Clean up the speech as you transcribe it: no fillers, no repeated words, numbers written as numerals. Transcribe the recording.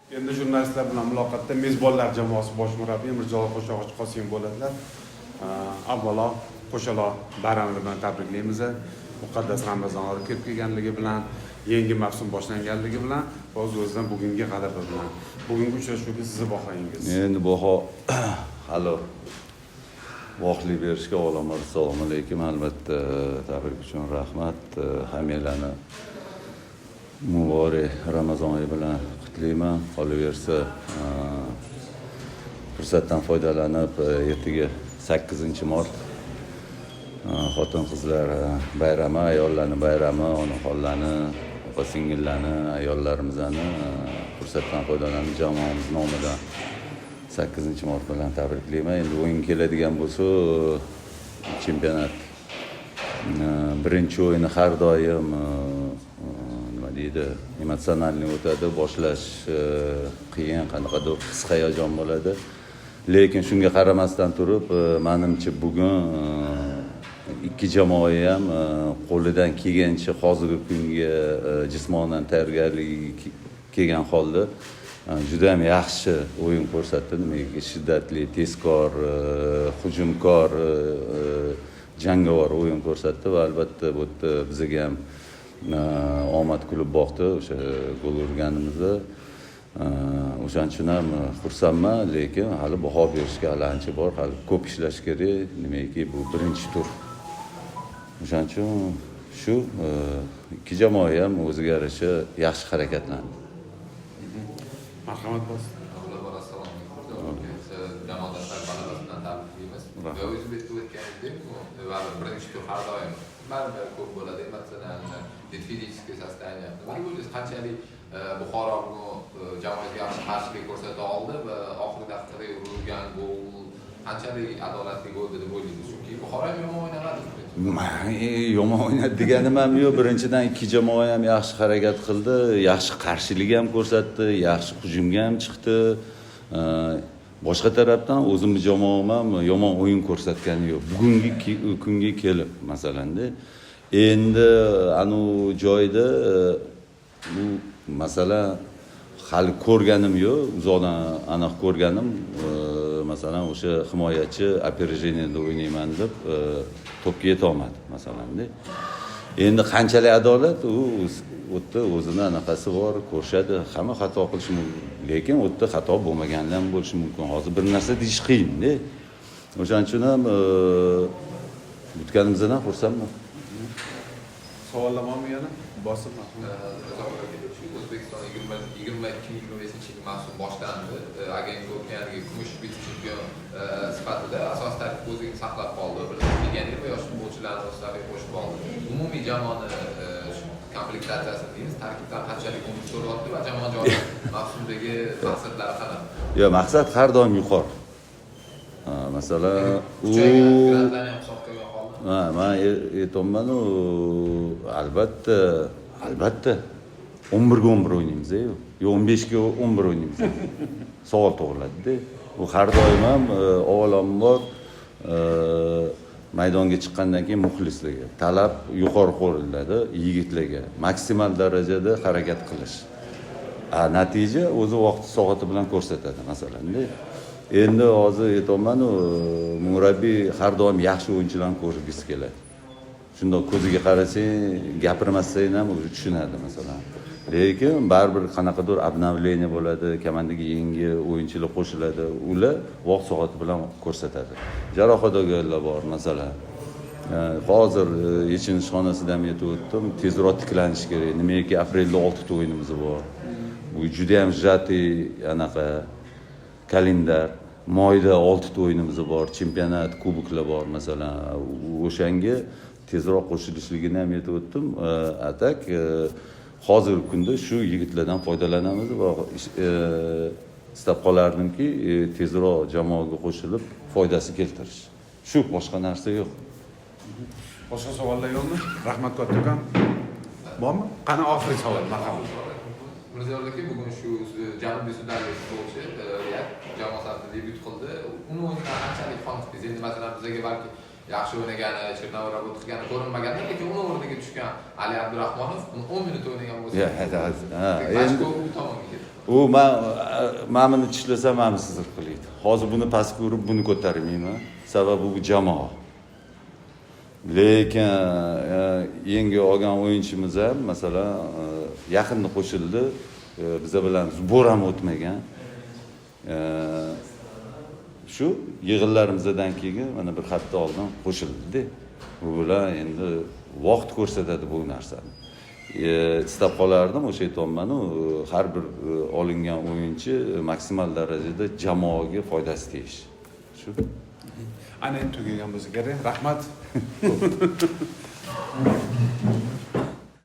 Endi jurnalistlar bilan muloqotda mezbonlar jamoasi bosh murabbiyi Mirjalol Qo'shog'ich Qosimov bo'ladilar. Avvalo Qo'shaloq bayramini bilan tabriklaymiz. Muqaddas Ramazon oyi kirib kelganligi bilan, yangi mavsum boshlanganligi bilan, o'z-o'zidan bugungi g'alaba bilan. Bugungi uchrashuvga sizni bahoyingiz. Endi baho hali vaqtlik berishga avvalambor assalomu alaykum. Albatta tabrik uchun rahmat. Hammalarni muborak Ramazon oyi bilan qutlayman. Qolaversa fursatdan foydalanib ertaga 8-mart xotin-qizlar bayrami, ayollarning bayrami, onaxonlarni, opa-singillarni, ayollarimizni fursatdan foydalanib jamoamiz nomidan 8-mart bilan tabriklayman. Endi o'yin keladigan bo'lsa, chempionat birinchi o'yini har doim nima deydi, emotsionalniy o'tadi, boshlash qiyin, qanaqadir his-hayajon bo'ladi. Lekin shunga qaramasdan turib, menimcha bugun ikki jamoa ham qo'lidan kelgancha hozirgi kunga jismonan tayyorgarlik kelgan holda juda ham yaxshi o'yin ko'rsatdi. Nimaga shiddatli, tezkor, hujumkor, jangovar o'yin ko'rsatdi va albatta bu yerda bizga ham omad kulib boqdi o'sha gol urganimizda. O'shaning uchun ham xursandman, lekin hali baho berishga hali ancha bor, hali ko'p ishlash kerak. Nimaiki bu birinchi tur. O'shaning uchun shu ikki jamoa ham o'ziga yarasha yaxshi harakatlandi. Marhamat bo'lsin. Jamoadoshllar g'alabasidan tabriklaymiz. Va o'zbekda o'tganidek, birinchi tur har doim baribir ko'p bo'ladi, emotsional, fizическое состояние. Nima bo'ldingiz, qanchalik Buxoro bugun jamoaga yaxshi qarshilik ko'rsata oldi va oxirgi daqiqada urilgan gol qanchalik adolatli gol deb o'ylaysiz? Chunki Buxoro ham yomon o'ynamadi. Yomon o'ynadi deganim ham yo'q. Birinchidan ikki jamoa ham yaxshi harakat qildi, yaxshi qarshilik ham ko'rsatdi, yaxshi hujumga ham chiqdi. Boshqa tarafdan o'zimiz jamoam ham yomon o'yin ko'rsatgani yo'q. Bugungi kunga kelib, masalanda, endi anu joyda bu masala hali ko'rganim yo'q. Uzoqdan aniq ko'rganim, masalan, o'sha himoyachi operejeniyada o'ynayman deb to'pga yeta olmadi, masalanda. Endi qanchalik adolat, u o'tda o'zini anaqasi bor, ko'rishadi, hamma xato qilishi mumkin. Lekin o'tda xato bo'lmaganlar ham bo'lishi mumkin. Hozir bir narsa deyish qiyin-da. O'shaning uchun ham yutganimizdan xursandman. Savollar bormi yana? Bosim. O'zbekiston 22-25 mavsum boshlandi. Agentlik o'tganiga kumush vitse-chempion sifatida asos tarkib o'zini saqlab qoldi. Legioner va yosh futbolchilarni o'z safiga qo'shib oldi. Umumiy jamoani komplektatsiyasi deymiz, tarkibdan qanchalik umid ko'ryapti va jamoa mavsumdagi maqsadlari qanaqa? Yo'q, maqsad har doim yuqori. Masalan, men aytayman, albatta 11 ga 11 o'ynaymiz, yo'q 15 ga 11 o'ynaymiz. Savol tug'iladi-da. Bu har doim ham avvalambor maydonga chiqqandan keyin muxlislarga talab yuqori qo'yiladi, yigitlarga maksimal darajada harakat qilish. Natija o'zi vaqt soati bilan ko'rsatadi, masalanda. Endi hozir aytayman, murabbiy har doim yaxshi o'yinchilarni ko'rgisi keladi. Shundoq ko'ziga qarasang, gapirmasang ham o'zi tushunadi, masalan. Lekin baribir qanaqadir obnovleniya bo'ladi, komandaga yangi o'yinchilar qo'shiladi, ular vaqt soati bilan ko'rsatadi. Jarohat olganlar bor, masalan. Hozir yechinish xonasida ham aytib o'tdim, tezroq tiklanish kerak. Nimaiki aprelda 6 ta o'yinimiz bor. Bu juda ham shat'iy anaqa kalendar. Mayda 6 ta o'yinimiz bor, chempionat, kuboklar bor, masalan. O'shanga tezroq qo'shilishligini ham aytib o'tdim. Atak hozirgi kunda shu yigitlardan foydalanamiz va istab qolardimki, tezroq jamoaga qo'shilib foydasi keltirish. Shu, boshqa narsa yo'q. Boshqa savollar yo'qmi? Rahmat kattakon. Bormi? Qani oxirgi savol, marhamat. Mirziyoyev aka bugun shu Janubiy Sudandagi futbolchi jamoa safida debyut qildi. Uni o'yindan qanchalik qoniqdingiz? Endi masalan bizga balki yaxshi o'ynagani, Chernov Rabot qilgani ko'rinmaganda, lekin uni o'rniga tushgan Ali Abdurahmonov uni 10 minut o'ynagan bo'lsa, endi u tomonga ketdi. u men buni tishlasam meni sizib qilaydi. Hozir buni pastga urib buni ko'tarmayman. Sababi bu jamoa. Lekin yangi olgan o'yinchimiz ham masalan yaqinda qo'shildi. Biza bilan zbor ham o'tmagan. Shu yig'inlarimizdan keyin mana bir hafta oldin qo'shildi. Bu bilan endi vaqt ko'rsatadi bu narsani. Istab qolardim o'sha aytayapman, har bir olingan o'yinchi maksimal darajada jamoaga foydasi tegish. Shu. Ana endi tugagan bo'lsa kerak. Rahmat.